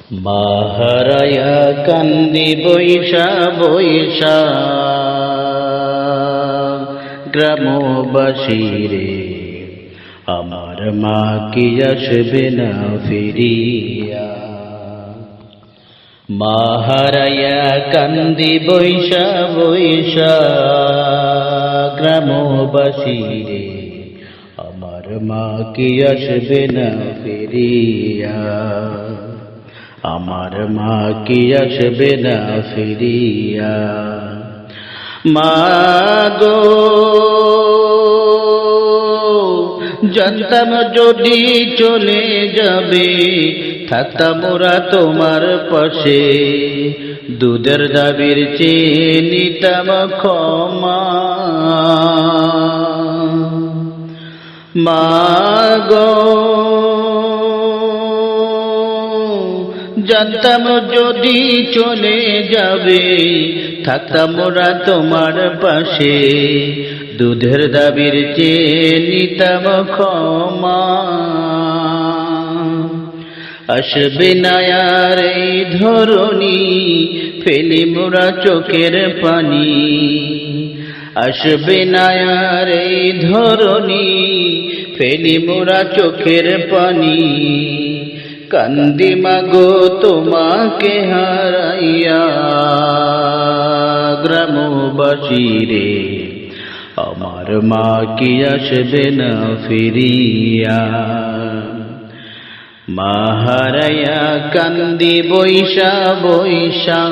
মাহারায়া কান্দি বৈশা বৈশা গ্রামবাসী রে, আমার মা কি আসবে না ফিরিয়া। মাহারায়া কান্দি বৈশা বৈশা গ্রামবাসী রে, আমার মা কি আসবে না ফিরিয়া। আমার মা কি আসবে না ফিরিয়া। মা গো জানতাম যদি চলে যাবে, থাকতাম ওরা তোমার পাশে, দুধের দাবির চেয়ে নিতাম ক্ষমা। মা গো জানতাম যদি চলে যাবে, থাকতাম ওরা তোমার পাশে, দুধের দাবির চেয়ে নিতাম ক্ষমা। আসবে না আর এই ধরনী, ফেলি মোরা চোখের পানি। আসবে না আর এই ধরনী, ফেলি মোরা চোখের পানি। কান্দি মাগো তোমাকে হারাইয়া, গ্রামবাসী রে, আমার মা কি আসবে না ফিরিয়া। মা হারাইয়া কান্দি বৈশা বৈশা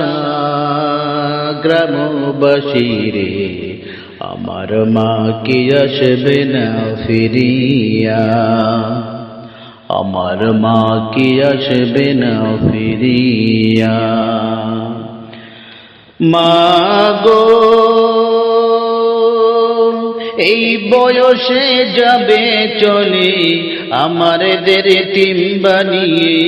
গ্রামবাসী রে, আমার মা কি আসবে না ফিরিয়া। আমার মা কি আসবে না ফিরিয়া। মা গো এই বয়সে যাবে চলে, আমাদের এতিম বানিয়ে,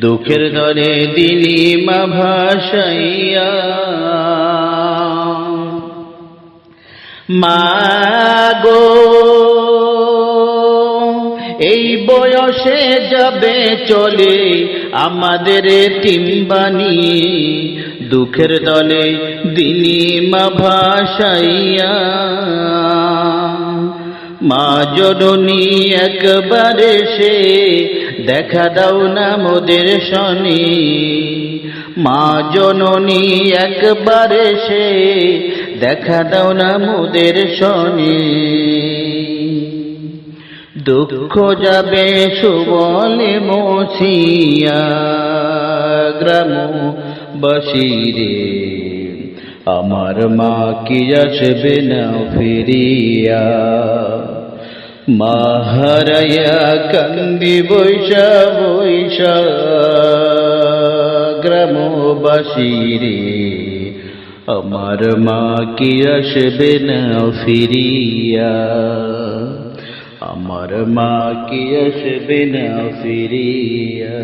দুঃখের দরে দিলি মা ভাসাইয়া। মা গো এই বয়সে যাবে চলে, আমাদের এতিম বানিয়ে, দুঃখের দলে দিলি মা ভাসাইয়া। মা জননী একবার এসে দেখা দাও না মোদের শনি। মা জননী একবার এসে দেখা দাও না মোদের শনি। দুঃখ যাবে সুবলে মসিয়া, গ্রামবাসী রে, আমার মা কি আসবে না ফিরিয়া। মা হারাইয়া কান্দি বৈশা বৈশা গ্রামবাসী রে, আমার মা কি আসবে না ফিরিয়া। আমার মা কি আসবে না ফিরিয়া।